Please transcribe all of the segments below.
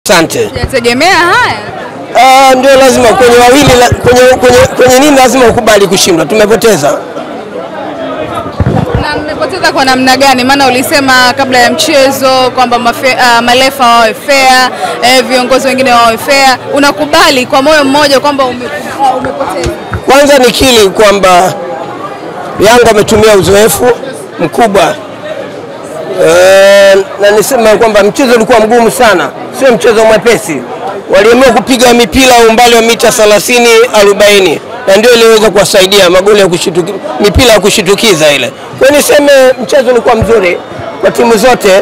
Asante. Tunategemea haya. Ndio lazima kwenye wawili kwenye nini lazima ukubali kushindwa. Tumepoteza. Na mmepoteza kwa namna gani? Maana ulisema kabla ya mchezo kwamba malefa wawe fair, viongozi wengine wawe fair. Unakubali kwa moyo mmoja kwamba umepoteza? Kwanza nikiri kwamba Yanga ametumia uzoefu mkubwa. Na nisema kwamba mchezo ulikuwa mgumu sana, sio mchezo mwepesi. Waliamua kupiga mipira umbali wa mita 30-40 na ndio iliweza kuwasaidia magoli ya mipira ya kushitukiza ile. Kwa niseme mchezo ulikuwa mzuri kwa timu zote,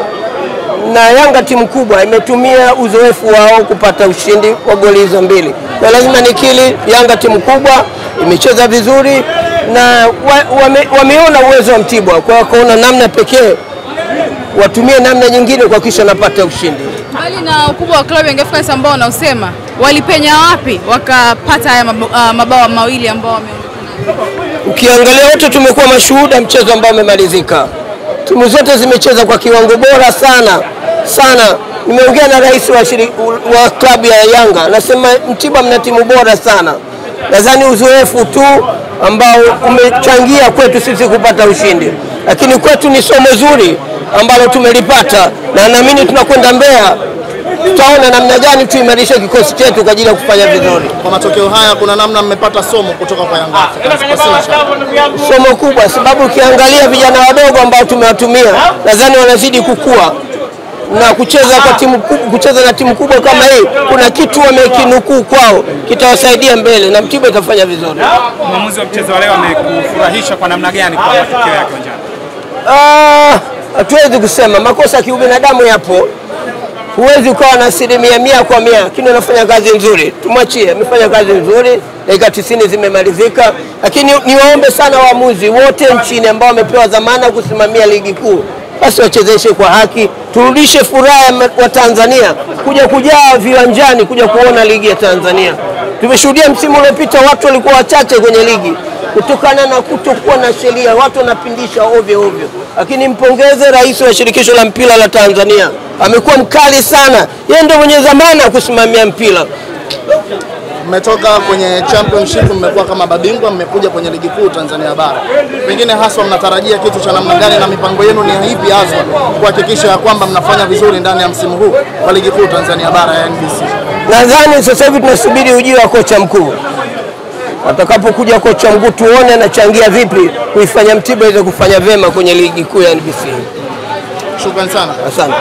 na Yanga timu kubwa imetumia uzoefu wao kupata ushindi wa goli hizo mbili. Kwa lazima nikiri, Yanga timu kubwa imecheza vizuri na wameona uwezo wa Mtibwa, kwa hiyo kaona namna pekee watumie namna nyingine kwa kisha napata ushindi. Bali na ukubwa wa klabu ya Africans ambao wanausema, walipenya wapi wakapata haya mabao mawili ambao wameonekana? Ukiangalia wote tumekuwa mashuhuda mchezo ambao umemalizika. Timu zote zimecheza kwa kiwango bora sana. Nimeongea na rais wa klabu ya Yanga, nasema Mtibwa mna timu bora sana. Nadhani uzoefu tu ambao umechangia kwetu sisi kupata ushindi. Lakini kwetu ni somo zuri ambalo tumelipata, na naamini tunakwenda Mbeya tutaona namna gani tuimarishe kikosi chetu kwa ajili ya kufanya vizuri. Kwa matokeo haya kuna namna mmepata somo kutoka kwa Yanga. Somo kubwa, sababu ukiangalia vijana wadogo ambao tumewatumia, nadhani wanazidi kukua na kucheza na timu kubwa kama hii, kuna kitu wamekinukuu kwao kitawasaidia mbele na Mtibwa itafanya vizuri. Mwamuzi wa mchezo wa leo amekufurahisha kwa namna gani kwa matokeo yake uwanjani? Hatuwezi kusema, makosa kiubinadamu yapo. Huwezi ukawa na 100% lakini anafanya kazi nzuri. Tumwachie, amefanya kazi nzuri, dakika 90 zimemalizika. Lakini niwaombe sana waamuzi wote nchini ambao wamepewa dhamana kusimamia ligi kuu, basi wachezeshe kwa haki, turudishe furaha wa Tanzania kuja kujaa viwanjani kuja kuona ligi ya Tanzania. Tumeshuhudia msimu uliopita watu walikuwa wachache kwenye ligi kutokana na kutokuwa na sheria, watu wanapindisha ovyo. Lakini mpongeze rais wa shirikisho la mpira la Tanzania, amekuwa mkali sana, yeye ndio mwenye dhamana kusimamia mpira. Mmetoka kwenye championship, mmekuwa kama mabingwa, mmekuja kwenye ligi kuu Tanzania bara. Pengine haswa mnatarajia kitu cha namna gani na mipango yenu ni ipi haswa kuhakikisha kwamba mnafanya vizuri ndani ya msimu huu wa ligi kuu Tanzania bara ya NBC? Nadhani sasa hivi tunasubiri ujio wa kocha mkuu. Atakapokuja kocha mkuu tuone anachangia vipi kuifanya Mtibwa iweze kufanya vema kwenye ligi kuu ya NBC. Shukrani sana. Asante.